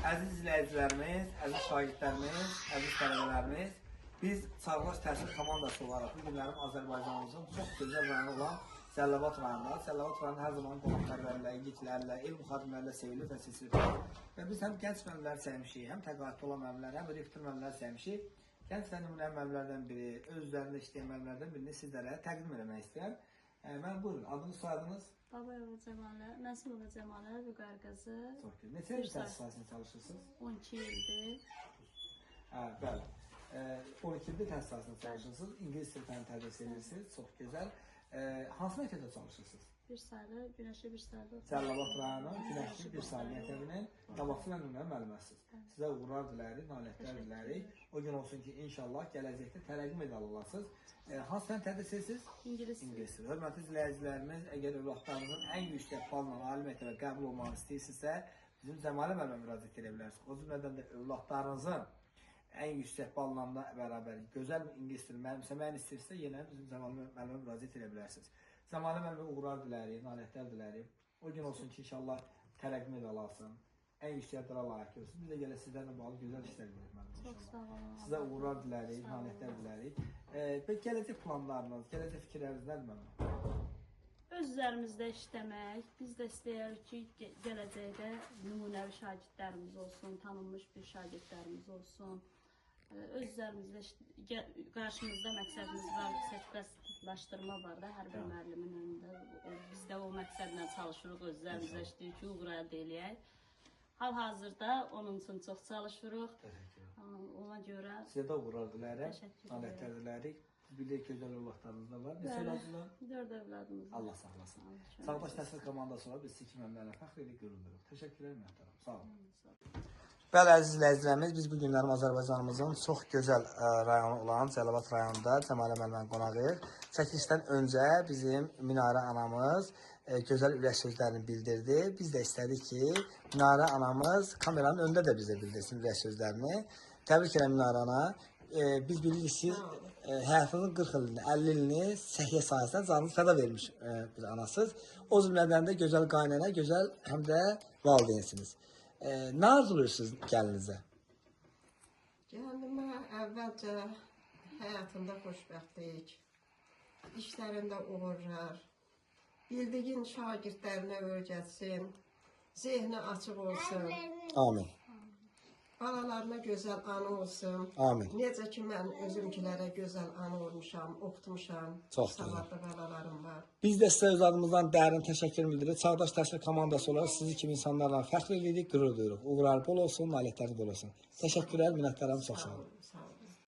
Əziz izləyicilərimiz, əziz şagirdlərimiz, əziz tələbələrimiz, biz Çağdaş Təhsil komandası olaraq bu günlərim Azərbaycanımızın çox gözəl rayonu olan Cəlilabad rayonunda. Cəlilabad rayonu hər zaman qonaqlarla, yiğitlərlə, elm xadimlərlə sevilir və seçilir. Və biz həm gənc müəllimləri sevmişik, həm təqaüddə olan müəllimlər, həm rektor müəllimləri sevmişik. Gənc və nümunə müəllimlərdən biri, öz üzərində işləyən müəllimlərdən birini sizlərə təqdim etmək istəyirəm. Mən buyurun, adınız, soyadınız? Babayeva Cəmalə, Nəsibova Cəmalə, Vüqar qızı. Çox gözəl. Neçə il təhsil çalışırsınız? 12 ildir. Bəli. 12 ildir təhsil çalışırsınız. İngilis dilini tədris edirsiniz. Çox gözəl. Hansı məktəbdə çalışırsınız? Bir sayılı, Günəşli bir sayılı. Cəlilabad rayonu, Günəşli bir sayılı məktəbinin qabaqçı və nümunə müəlliməsiniz. Sizə uğurlar dilərik, nailiyyətlər dilərik. O gün olsun ki, inşallah gələcəkdə tərəqqi medal alasınız. Hansı fən tədris edirsiniz? İngilis. İngilis. Hörmətli izləyicilərimiz, əgər övladlarınızın ən yüksək balla ali məktəbə qəbul olmaq istəyirsinizsə, bizim Cəmalə müəllimə müraciət edə bilərsiniz. O cümlədən də övladlarınızın ən yüksək balla bərabər gözəl ingilis dili mənimsəməyini istəyirsə, yenə bizim Cəmalə müəllimə müraciət edə bilərsiniz. Cəmalə müəllimə uğurlar dilərik, nailiyyətlər dilərik. O gün olsun ki, inşallah tərəqqi medal alsın, ən yüksək dira layiq görsün. Biz də gələ sizlərlə bağlı gözəl işlər görürük müəllim. Çox sağ olun. Sizə uğurlar dilərik, nailiyyətlər dilərik. Peki gələcək planlarınız, gələcək fikirləriniz nədir müəllim? Öz üzərimizdə işləmək, biz də istəyirik ki, gələcəkdə nümunəvi şagirdlərimiz olsun, tanınmış bir şagirdlərimiz olsun. Öz üzərimizdə qarşımızda məqsədimiz var, sertifikatlaşdırma var da hər bir müəllimin önündə. Biz də o məqsədlə çalışırıq, öz üzərimizdə işləyirik ki, uğur əldə eləyək. Hal-hazırda onun üçün çox çalışırıq. Ona görə sizə də uğurlar dilərik, nailiyyətlər dilərik. Bilirik gözəl övladlarınız da var. Neçə övladınız? 4 övladımız var. Allah saxlasın. Çağdaş Təhsil komandası olaraq biz sizi iki müəllimlərlə fəxr edirik, qürur duyuruq. Təşəkkürlər möhtərəm. Sağ olun. Bəli, əziz izləyicilərimiz, biz bu günlərim Azərbaycanımızın çox gözəl rayonu olan Cəlilabad rayonunda Cəmalə müəllimənin qonağıyıq. Çəkilişdən öncə bizim Minarə anamız gözəl ürək sözlərini bildirdi. Biz də istədik ki, Minarə anamız kameranın önündə də bizə bildirsin ürək sözlərini. Təbrik edirəm Minarə ana. Biz bilirik ki, həyatının 40 ilini, 50 ilini səhiyyə sahəsində canınızı fəda vermiş bir anasız. O cümlədən də gözəl qaynana, gözəl həm də valideynsiniz. Nə arzuluyorsunuz gəlinizə? Gəlinimə əvvəlcə həyatında xoşbəxtlik, işlərində uğurlar, bildiyin şagirdlərinə öyrətsin, zehni açıq olsun. Amin. Balalarına gözəl anı olsun. Amin. Necə ki, mən özümkilərə gözəl anı olmuşam, oxutmuşam. Çox savadlı balalarım var. Biz də sizə öz adımızdan dərin təşəkkür bildiririk. Çağdaş Təhsil komandası olaraq sizi kimi insanlarla fəxr edirik, qürur duyuruq. Uğurlar bol olsun, nailiyyətlər bol olsun. Təşəkkürlər, minnətdarım, çox sağ olun. Sağ olun.